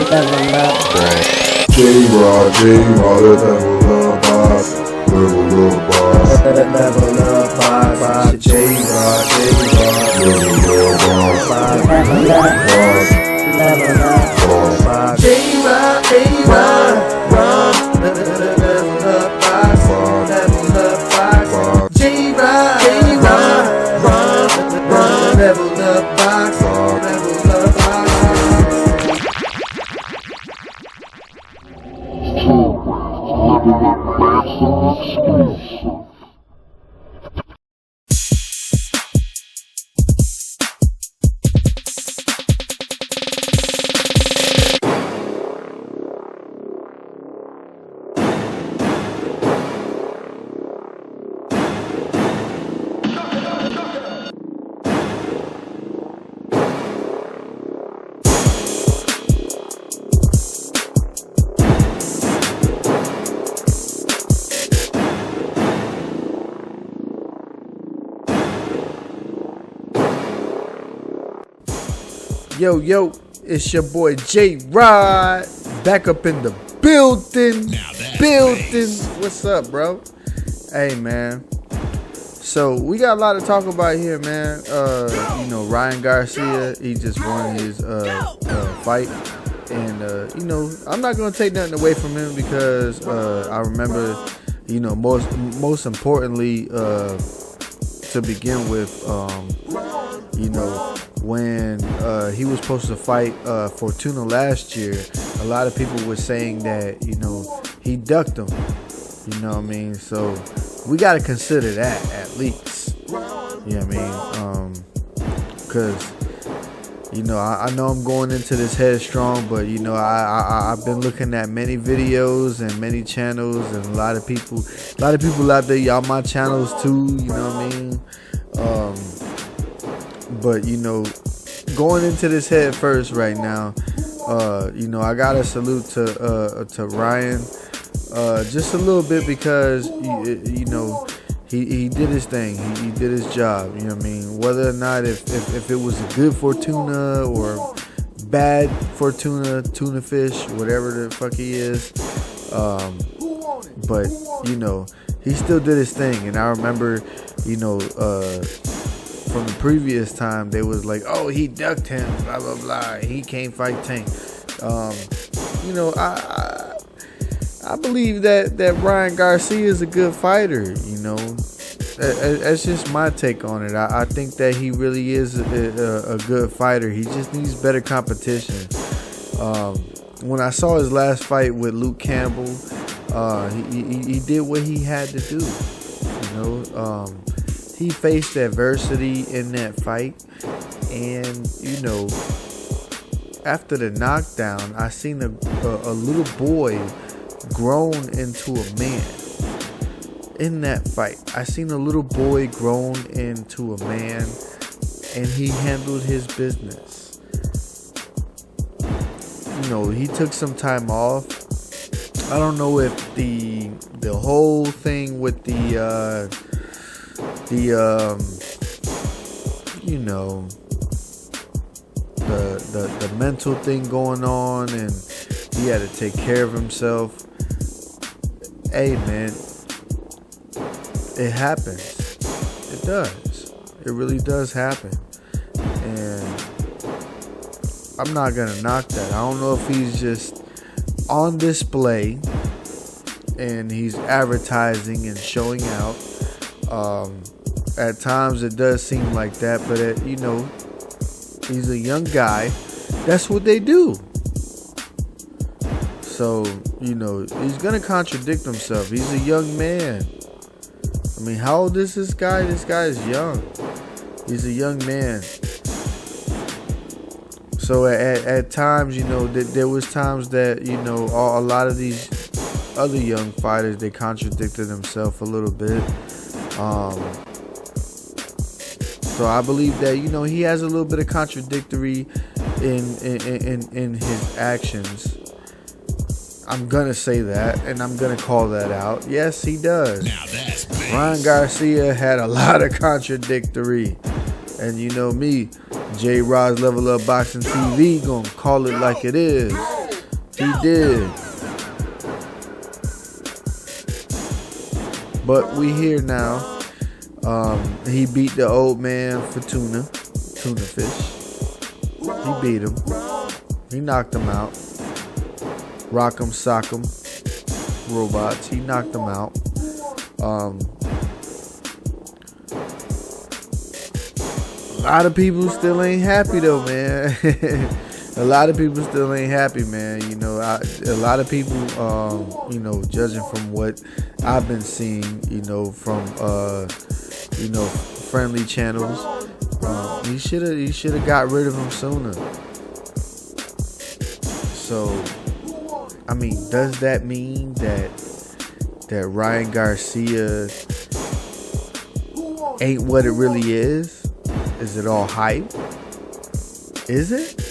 level up. Right. J-Rod, level up box, level up box. Level up box. J-Rod, level up box, Level up box. J-Rod, level up box. Level up box. J-Rod, level up box. Level up box. Yo, it's your boy J-Rod, back up in the building. What's up, bro? Hey, man. So we got a lot to talk about here, man. Ryan Garcia, he just won his fight, and I'm not gonna take nothing away from him because I remember, most importantly, to begin with, when he was supposed to fight Fortuna last year, a lot of people were saying that, he ducked him. You know what I mean? So we got to consider that at least. You know what I mean? Because, I know I'm going into this headstrong, but, I've been looking at many videos and many channels, and a lot of people out there, y'all my channels too, you know what I mean? But, going into this head first right now, I got to salute to Ryan just a little bit because, he did his thing. He did his job. You know what I mean? Whether or not if it was a good Fortuna or bad Fortuna, tuna fish, whatever the fuck he is. But, he still did his thing. And I remember, from the previous time, they was like, oh, he ducked him, blah, blah, blah. He can't fight Tank. I believe that Ryan Garcia is a good fighter, That's just my take on it. I think that he really is a good fighter. He just needs better competition. When I saw his last fight with Luke Campbell, he did what he had to do, he faced adversity in that fight, and after the knockdown, I seen a little boy grown into a man. In that fight, I seen a little boy grown into a man, and he handled his business. He took some time off. I don't know if the whole thing with the mental thing going on, and he had to take care of himself. Hey, man, it happens. It does. It really does happen. And I'm not gonna knock that. I don't know if he's just on display and he's advertising and showing out. At times it does seem like that, but he's a young guy. That's what they do. So, he's gonna contradict himself. He's a young man. I mean, how old is this guy? This guy is young. He's a young man. So at times, there was times that, a lot of these other young fighters, they contradicted themselves a little bit. So I believe that, he has a little bit of contradictory in his actions. I'm going to say that, and I'm going to call that out. Yes, he does. Now that's bad. Ryan Garcia had a lot of contradictory. And you know me, J-Rod's Level Up Boxing TV, gonna call it like it is. He did. But we here now. He beat the old man Fortuna, tuna fish. He beat him. He knocked him out. Rock'em sock'em robots. He knocked him out. A lot of people still ain't happy though, man. A lot of people still ain't happy, man. You know, a lot of people, you know, judging from what I've been seeing, you know, from, you know, friendly channels, he should have got rid of him sooner. So, I mean, does that mean that Ryan Garcia ain't what it really is? Is it all hype? Is it?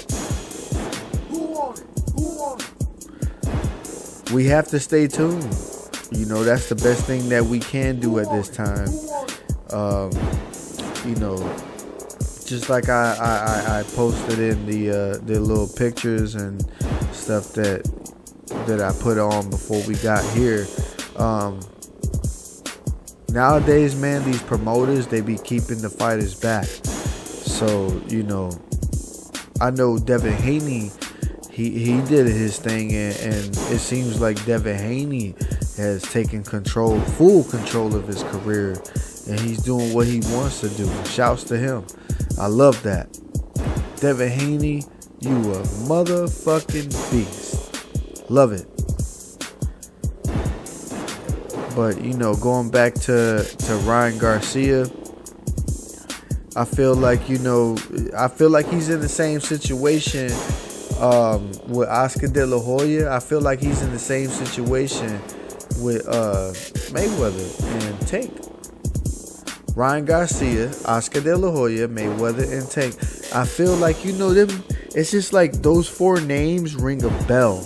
We have to stay tuned. You know, that's the best thing that we can do at this time. You know, just like I posted in the little pictures and stuff that I put on before we got here. Nowadays, man, these promoters, they be keeping the fighters back. So, you know, I know Devin Haney, he did his thing, and it seems like Devin Haney has taken full control of his career, and he's doing what he wants to do. Shouts to him. I love that. Devin Haney, you a motherfucking beast. Love it. But, you know, going back to Ryan Garcia, I feel like he's in the same situation with Oscar De La Hoya. I feel like he's in the same situation with Mayweather and Tank. Ryan Garcia, Oscar De La Hoya, Mayweather, and Tank. I feel like, you know, them. It's just like those four names ring a bell.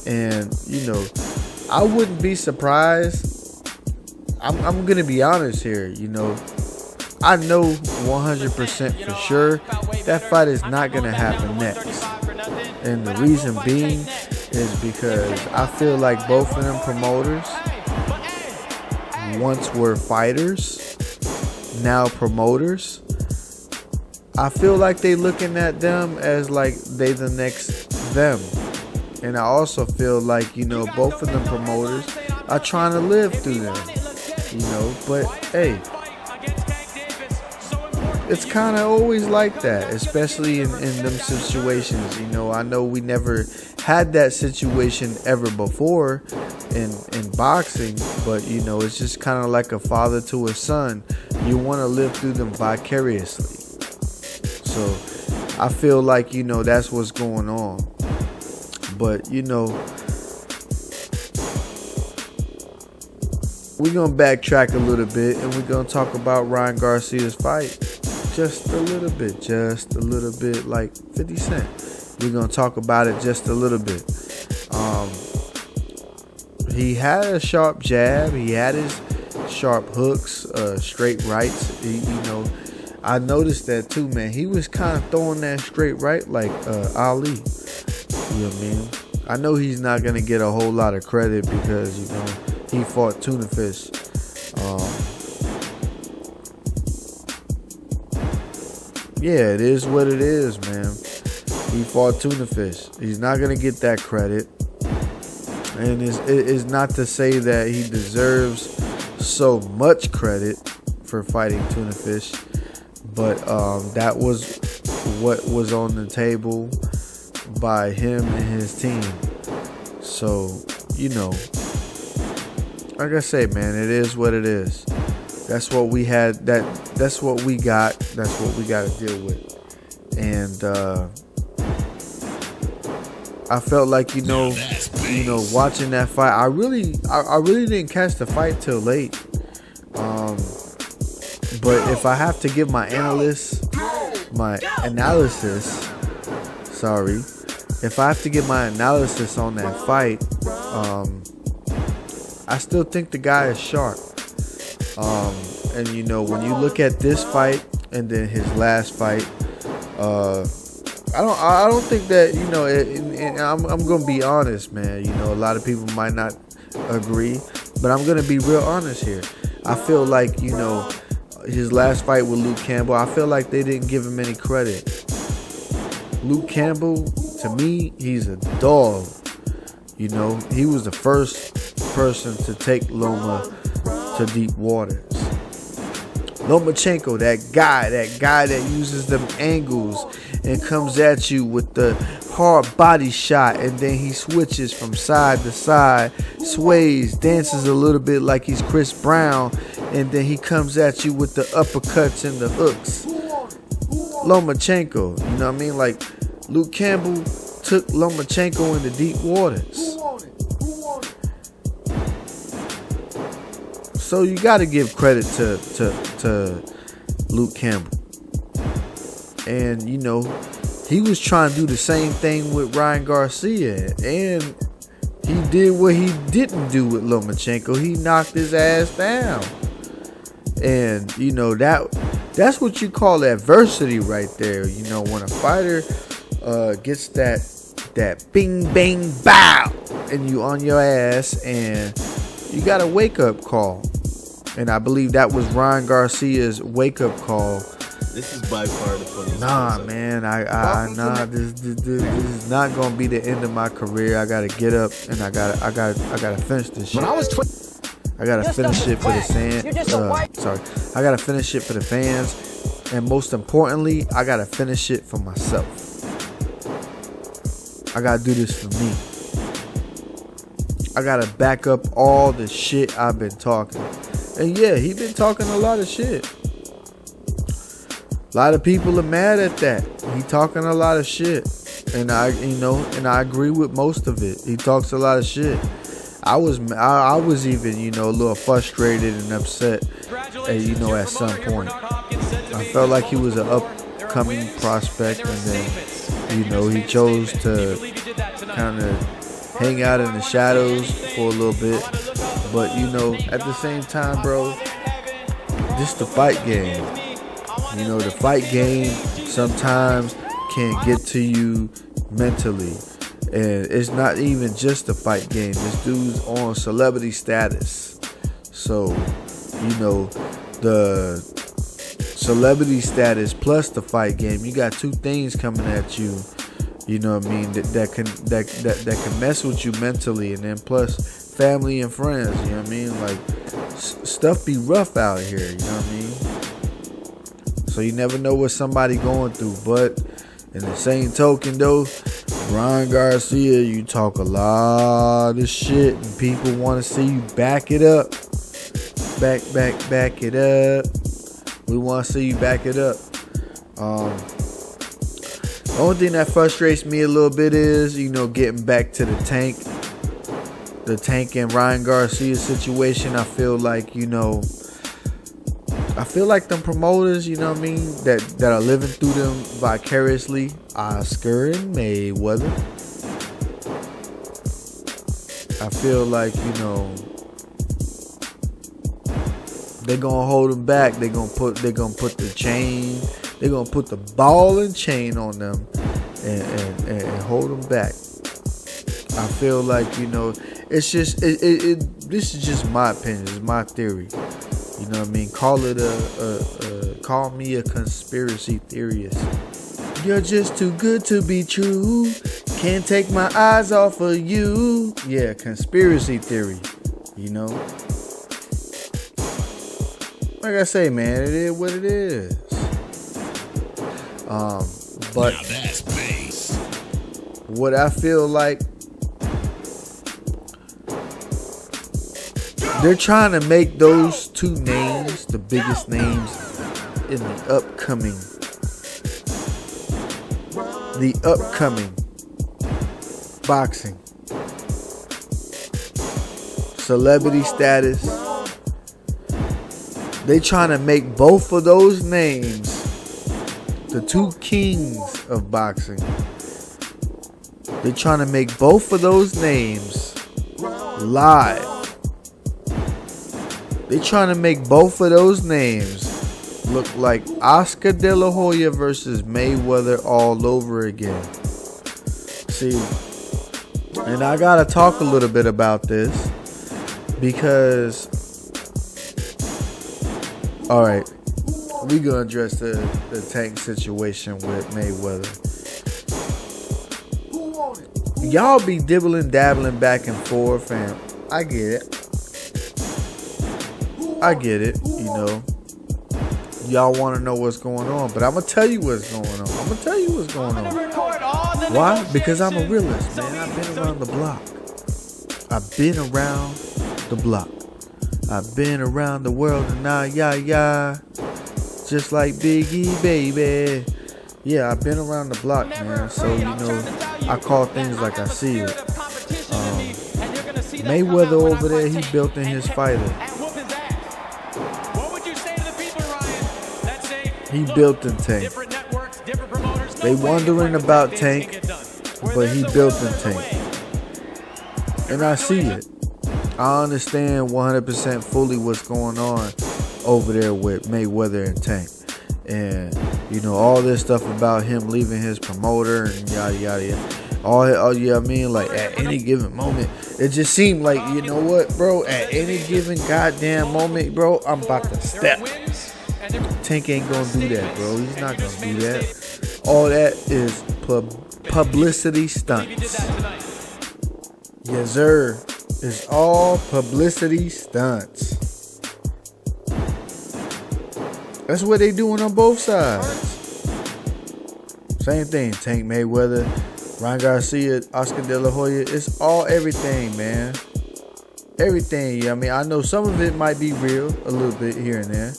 And, you know, I wouldn't be surprised. I'm going to be honest here, you know. I know 100% for sure that fight is not going to happen next. And the reason being is because I feel like both of them promoters once were fighters, now promoters. I feel like they looking at them as like they the next them. And I also feel like, you know, both of them promoters are trying to live through them. You know, but hey, it's kind of always like that, especially in them situations. You know, I know we never had that situation ever before in boxing, but, you know, it's just kind of like a father to a son. You want to live through them vicariously. So I feel like, you know, that's what's going on. But, you know, we're going to backtrack a little bit, and we're going to talk about Ryan Garcia's fight. Just a little bit, like 50 Cent. We're going to talk about it just a little bit. He had a sharp jab. He had his sharp hooks, straight rights. You know, I noticed that too, man. He was kind of throwing that straight right like Ali. You know what I mean? I know he's not going to get a whole lot of credit because, you know, he fought tuna fish. Yeah, it is what it is, man. He fought tuna fish. He's not going to get that credit. And it's not to say that he deserves so much credit for fighting tuna fish. But that was what was on the table by him and his team. So, you know, like I say, man, it is what it is. That's what we had. That's what we got. That's what we got to deal with. And I felt like, you know, watching that fight, I really didn't catch the fight till late. But if I have to give my analysis, if I have to give my analysis on that fight, I still think the guy is sharp. And, you know, when you look at this fight and then his last fight, I don't think that, you know, and I'm gonna be honest, man. You know, a lot of people might not agree, but I'm gonna be real honest here. I feel like, you know, his last fight with Luke Campbell, I feel like they didn't give him any credit. Luke Campbell, to me, he's a dog. You know, he was the first person to take Loma to deep waters. Lomachenko, that guy that uses them angles and comes at you with the hard body shot, and then he switches from side to side, sways, dances a little bit like he's Chris Brown, and then he comes at you with the uppercuts and the hooks. Lomachenko, you know what I mean? Like, Luke Campbell took Lomachenko into deep waters. So you got to give credit to Luke Campbell. And, you know, he was trying to do the same thing with Ryan Garcia. And he did what he didn't do with Lomachenko. He knocked his ass down. And, you know, that's what you call adversity right there. You know, when a fighter gets that bing, bang, bow, and you on your ass, and you got a wake-up call. And I believe that was Ryan Garcia's wake-up call. This is by far the funniest. Nah, man, this is not gonna be the end of my career. I gotta get up and I gotta finish this shit. I gotta finish it for the fans. I gotta finish it for the fans, and most importantly, I gotta finish it for myself. I gotta do this for me. I gotta back up all the shit I've been talking. And yeah, he been talking a lot of shit. A lot of people are mad at that. He talking a lot of shit. And I agree with most of it. He talks a lot of shit. I was even, you know, a little frustrated and upset, you know, at some point. I felt like he was an upcoming prospect, and then, you know, he chose to kind of hang out in the shadows for a little bit. But, you know, at the same time, bro, this the fight game. You know, the fight game sometimes can get to you mentally. And it's not even just the fight game. This dude's on celebrity status. So, you know, the celebrity status plus the fight game, you got two things coming at you. You know what I mean? That can mess with you mentally, and then plus family and friends. You know what I mean? Like, stuff be rough out here. You know what I mean? So you never know what somebody going through. But in the same token, though, Ryan Garcia, you talk a lot of shit, and people want to see you back it up. Back it up. We want to see you back it up. The only thing that frustrates me a little bit is, you know, getting back to the Tank and Ryan Garcia situation. I feel like, you know, them promoters, you know what I mean, that are living through them vicariously, Oscar and Mayweather. I feel like, you know, they're gonna hold them back. They're gonna put the chain. They're gonna put the ball and chain on them and hold them back. I feel like, you know, it's just this is just my opinion. It's my theory. You know what I mean? Call me a conspiracy theorist. You're just too good to be true. Can't take my eyes off of you. Yeah, conspiracy theory. You know? Like I say, man, it is what it is. But now that's bass. What I feel like, they're trying to make those two names the biggest names in the upcoming boxing. Celebrity status. They trying to make both of those names the two kings of boxing. They're trying to make both of those names live. They're trying to make both of those names look like Oscar De La Hoya versus Mayweather all over again. See, and I gotta talk a little bit about this because, all right, we gonna address the Tank situation with Mayweather. Y'all be dibbling, dabbling back and forth, and I get it, you know. Y'all want to know what's going on, but I'm going to tell you what's going on. Why? Because I'm a realist, man. I've been around the block. I've been around the world, and now, yeah. Just like Biggie, baby. Yeah, I've been around the block, man. So, you know, I call things like I see it. Mayweather over there, he built in his fighter. He built in Tank. They wondering about Tank, but he built in Tank. And I see it. I understand 100% fully what's going on over there with Mayweather and Tank. And, you know, all this stuff about him leaving his promoter and yada, yada, yada. All yeah, I mean, like, at any given moment, it just seemed like, you know what, bro, at any given goddamn moment, bro, I'm about to step. Tank ain't gonna do that, bro. He's not gonna do that. All that is publicity stunts. Yes, sir. It's all publicity stunts. That's what they doing on both sides. Same thing. Tank Mayweather, Ryan Garcia, Oscar De La Hoya. It's all everything, man. Everything. Yeah, I mean, I know some of it might be real, a little bit here and there.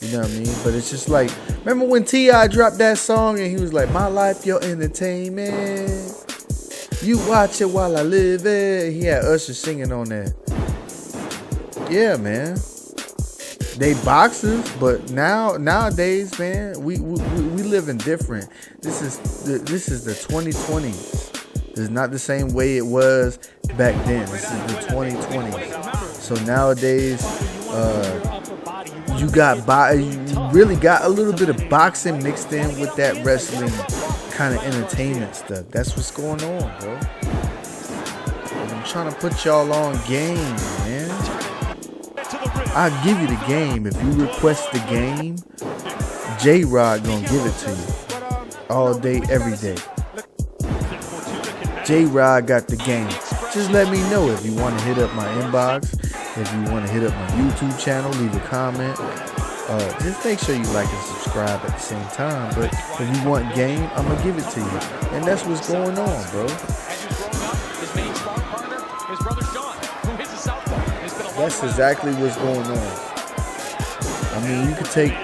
You know what I mean? But it's just like, remember when T.I. dropped that song and he was like, "My life, your entertainment. You watch it while I live it." He had Usher singing on that. Yeah, man. They boxers, but nowadays, man, we living different. This is the 2020s. It's not the same way it was back then. This is the 2020s. So nowadays, you really got a little bit of boxing mixed in with that wrestling kind of entertainment stuff. That's what's going on, bro. And I'm trying to put y'all on game, man. I'll give you the game. If you request the game, J-Rod gonna give it to you. All day, every day. J-Rod got the game. Just let me know if you want to hit up my inbox. If you want to hit up my YouTube channel, leave a comment. Just make sure you like and subscribe at the same time. But if you want game, I'm going to give it to you. And that's what's going on, bro. That's exactly what's going on. I mean, you could take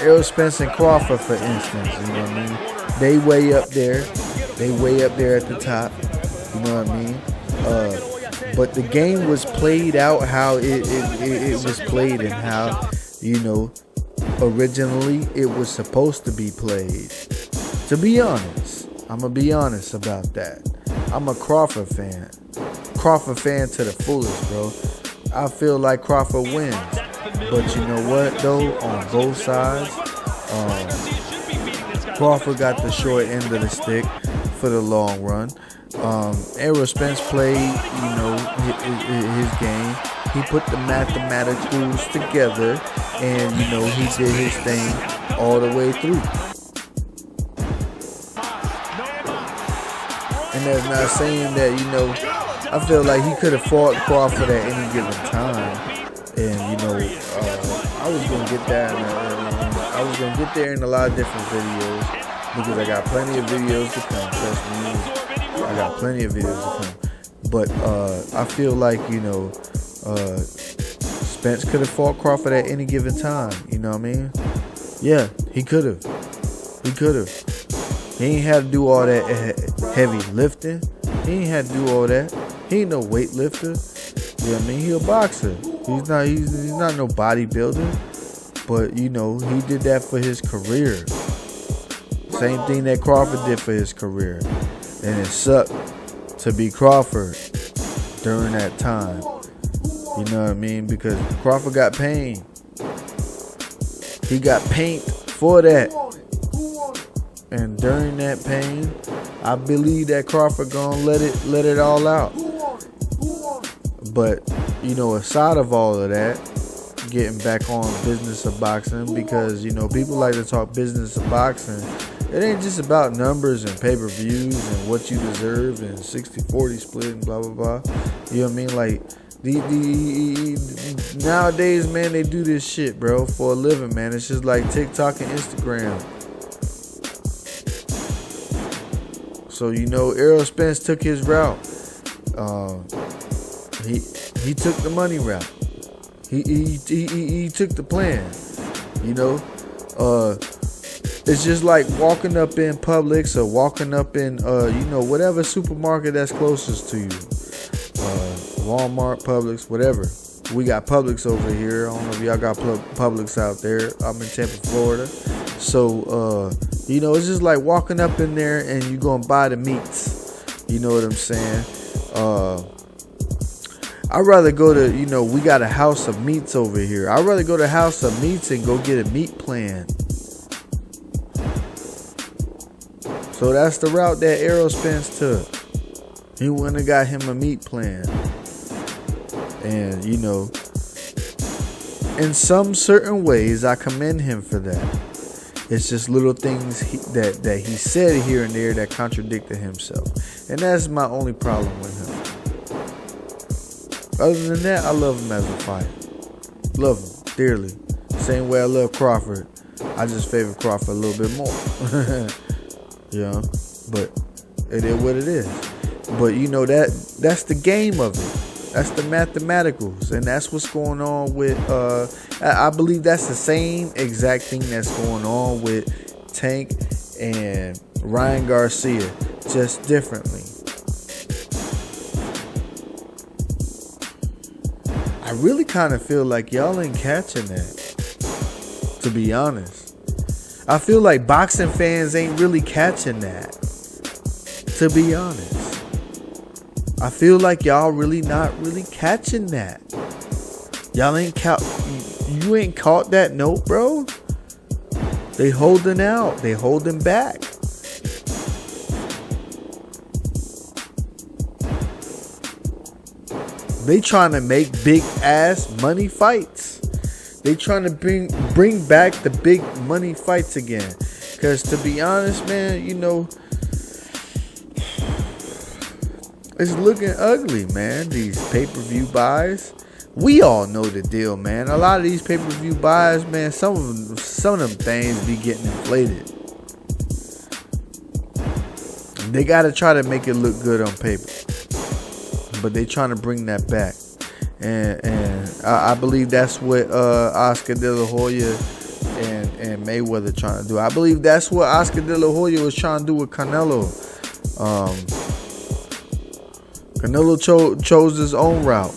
Errol Spence and Crawford, for instance. You know what I mean? They way up there. They way up there at the top. You know what I mean? But the game was played out how it was played and how, you know, originally it was supposed to be played. To be honest, I'm going to be honest about that. I'm a Crawford fan. Crawford fan to the fullest, bro. I feel like Crawford wins. But you know what, though? On both sides, Crawford got the short end of the stick for the long run. Errol Spence played, you know, his game. He put the mathematicals together, and you know he did his thing all the way through. And that's not saying that, you know, I feel like he could have fought Crawford at any given time, and you know, I was gonna get that. I was gonna get there in a lot of different videos because I got plenty of videos to come. Trust me. I got plenty of videos to come. But I feel like, you know, Spence could have fought Crawford at any given time. You know what I mean? Yeah, he could have. He could have. He ain't had to do all that heavy lifting. He ain't had to do all that. He ain't no weightlifter. You know what I mean? He a boxer. He's not no bodybuilder. But, you know, he did that for his career. Same thing that Crawford did for his career. And it sucked to be Crawford during that time. You know what I mean? Because Crawford got pain. He got paint for that. And during that pain, I believe that Crawford gonna let it all out. But, you know, aside of all of that, getting back on business of boxing, because, you know, people like to talk business of boxing. It ain't just about numbers and pay-per-views and what you deserve and 60-40 split and blah, blah, blah. You know what I mean? Like, nowadays, man, they do this shit, bro, for a living, man. It's just like TikTok and Instagram. So, you know, Errol Spence took his route. He took the money route. He took the plan. You know, it's just like walking up in Publix or walking up in you know, whatever supermarket that's closest to you. Walmart, Publix, whatever. We got Publix over here. I don't know if y'all got Publix out there. I'm in Tampa, Florida. So, you know, it's just like walking up in there and you gonna buy the meats. You know what I'm saying? I'd rather go to, you know, we got a house of meats over here. I'd rather go to House of Meats and go get a meat plan. So that's the route that Errol Spence took. He went and got him a meat plan. And, you know, in some certain ways, I commend him for that. It's just little things that he said here and there that contradicted himself. And that's my only problem with him. Other than that, I love him as a fighter. Love him dearly. Same way I love Crawford. I just favor Crawford a little bit more. Yeah, but it is what it is. But you know, that's the game of it. That's the mathematicals, and that's what's going on with. I believe that's the same exact thing that's going on with Tank and Ryan Garcia, just differently. I really kind of feel like y'all ain't catching that, to be honest. I feel like boxing fans ain't really catching that, to be honest. I feel like y'all really not really catching that. Y'all ain't you ain't caught that note, bro. They holding out. They holding back. They trying to make big ass money fights. They trying to bring back the big money fights again. Cause to be honest, man, you know, it's looking ugly, man. These pay-per-view buys. We all know the deal, man. A lot of these pay-per-view buys, man, some of them things be getting inflated. They gotta try to make it look good on paper. But they trying to bring that back. And I believe that's what Oscar De La Hoya and Mayweather trying to do. I believe that's what Oscar De La Hoya was trying to do with Canelo. Canelo chose his own route.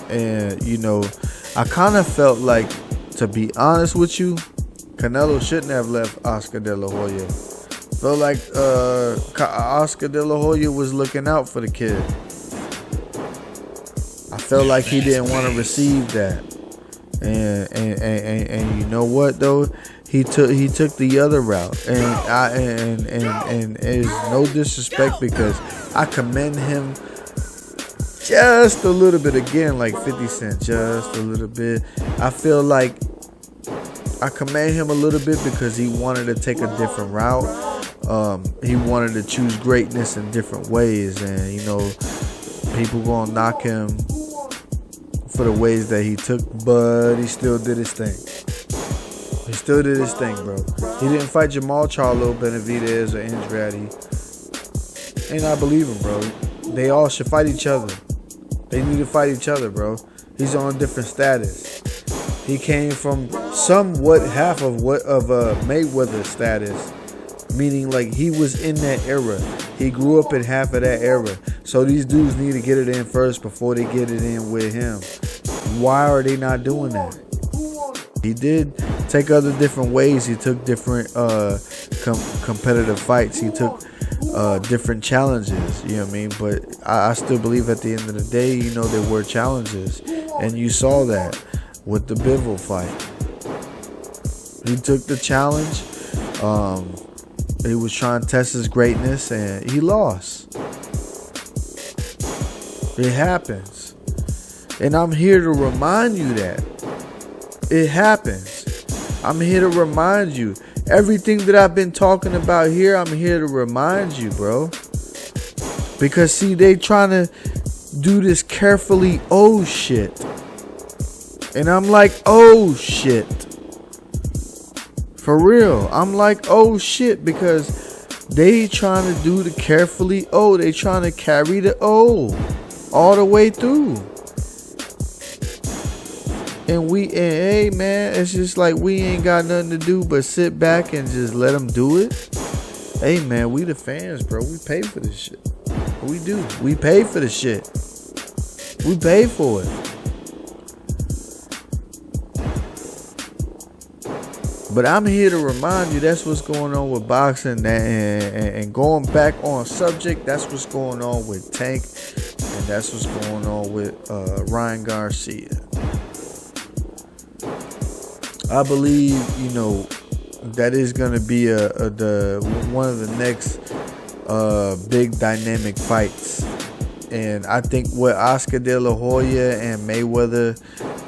And, you know, I kind of felt like, to be honest with you, Canelo shouldn't have left Oscar De La Hoya. Felt like Oscar De La Hoya was looking out for the kid. I felt like he didn't want to receive that. And you know what, though? He took the other route. And it's no disrespect, because I commend him just a little bit, again, like 50 Cent, just a little bit. I feel like I commend him a little bit because he wanted to take a different route. He wanted to choose greatness in different ways, and you know, people gonna knock him for the ways that he took, but he still did his thing. He still did his thing, bro. He didn't fight Jamal Charlo, Benavidez, or Andrade, and I believe him, bro. They all should fight each other. They need to fight each other, bro. He's on a different status. He came from somewhat half of Mayweather status, meaning like he was in that era. He grew up in half of that era. So these dudes need to get it in first before they get it in with him. Why are they not doing that? He did take other different ways. He took different competitive fights. He took different challenges, you know what I mean? But I still believe at the end of the day, you know, there were challenges. And you saw that with the Bivol fight. He took the challenge. He was trying to test his greatness, and he lost. It happens. And I'm here to remind you that it happens. I'm here to remind you. Everything that I've been talking about here, I'm here to remind you, bro. Because, see, they trying to do this carefully shit. And I'm like, shit. For real. I'm like, shit. Because they trying to do the carefully they trying to carry the all the way through. And hey man, it's just like we ain't got nothing to do but sit back and just let them do it. Hey man, we the fans, bro. We pay for this shit. We do. We pay for the shit. We pay for it. But I'm here to remind you that's what's going on with boxing. And going back on subject, that's what's going on with Tank. And that's what's going on with Ryan Garcia. I believe, that is going to be one of the next big dynamic fights. And I think what Oscar De La Hoya and Mayweather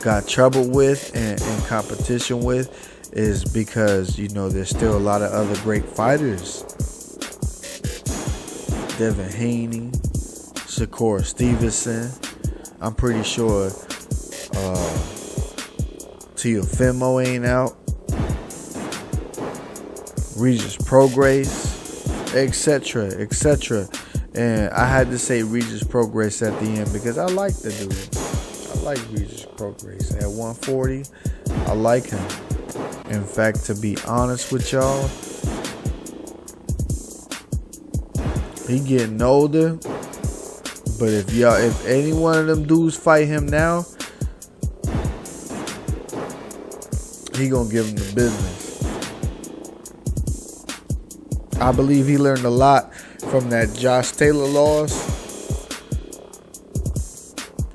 got trouble with and competition with is because, there's still a lot of other great fighters. Devin Haney, Shakur Stevenson. I'm pretty sure Teofimo ain't out. Regis Prograis, etc., etc. And I had to say Regis Prograis at the end because I like the dude. I like Regis Prograis. At 140, I like him. In fact, to be honest with y'all, he getting older. But if any one of them dudes fight him now, he gonna give him the business. I believe he learned a lot from that Josh Taylor loss.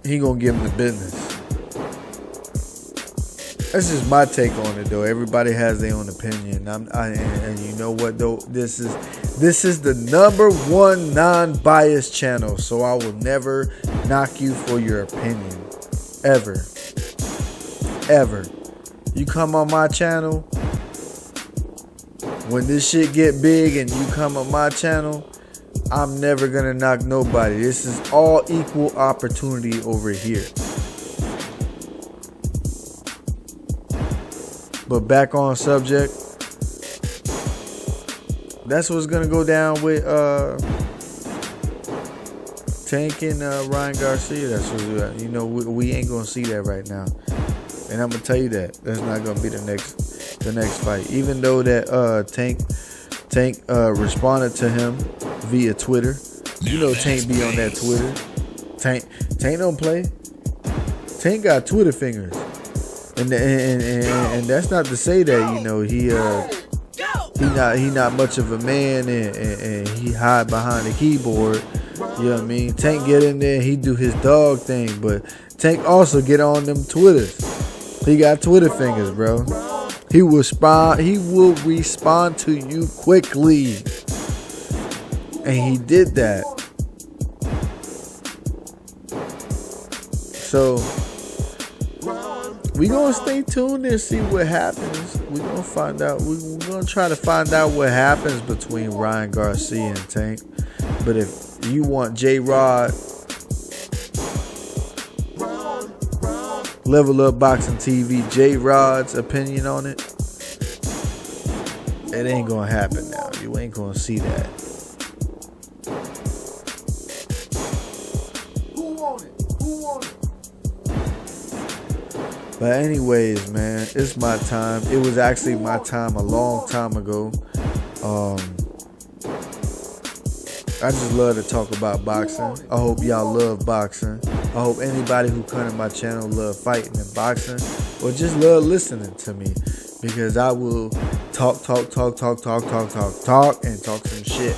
He gonna give him the business. That's just my take on it, though. Everybody has their own opinion. And you know what, though? This is the number one non-biased channel, so I will never knock you for your opinion, ever. You come on my channel, when this shit get big and you come on my channel, I'm never gonna knock nobody. This is all equal opportunity over here. But back on subject, that's what's gonna go down with Tank and Ryan Garcia. That's what we ain't gonna see that right now. And I'm gonna tell you that's not gonna be the next fight. Even though that Tank responded to him via Twitter. Tank be on that Twitter. Tank don't play. Tank got Twitter fingers. And that's not to say that he not much of a man and he hide behind the keyboard. You know what I mean? Tank get in there, he do his dog thing, but Tank also get on them Twitters. He got Twitter fingers, bro. He will respond to you quickly. And he did that. So we gonna stay tuned and see what happens. We gonna find out. We're gonna try to find out what happens between Ryan Garcia and Tank. But if you want J-Rod, Level Up Boxing TV, J-Rod's opinion on it, it ain't gonna happen now. You ain't gonna see that. But anyways, man, it's my time. It was actually my time a long time ago. I just love to talk about boxing. I hope y'all love boxing. I hope anybody who come to my channel love fighting and boxing, or just love listening to me, because I will talk and talk some shit.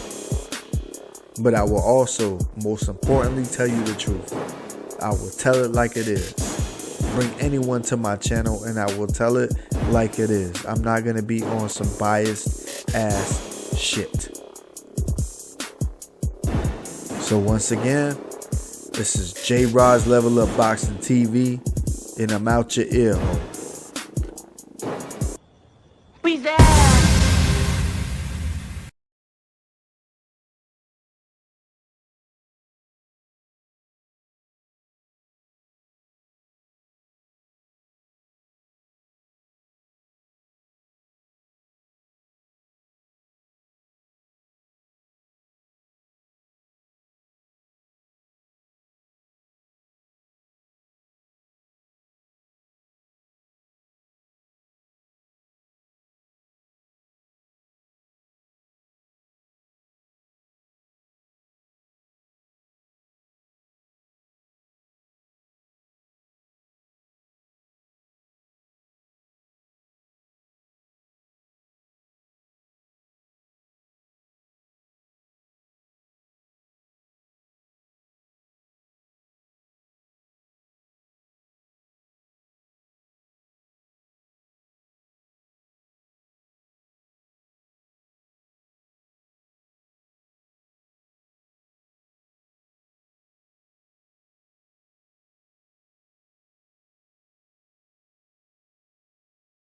But I will also, most importantly, tell you the truth. I will tell it like it is. Bring anyone to my channel and I will tell it like it is. I'm not going to be on some biased ass shit. So once again, this is J Rod's Level Up Boxing TV, and I'm out your ear hole. Peace out.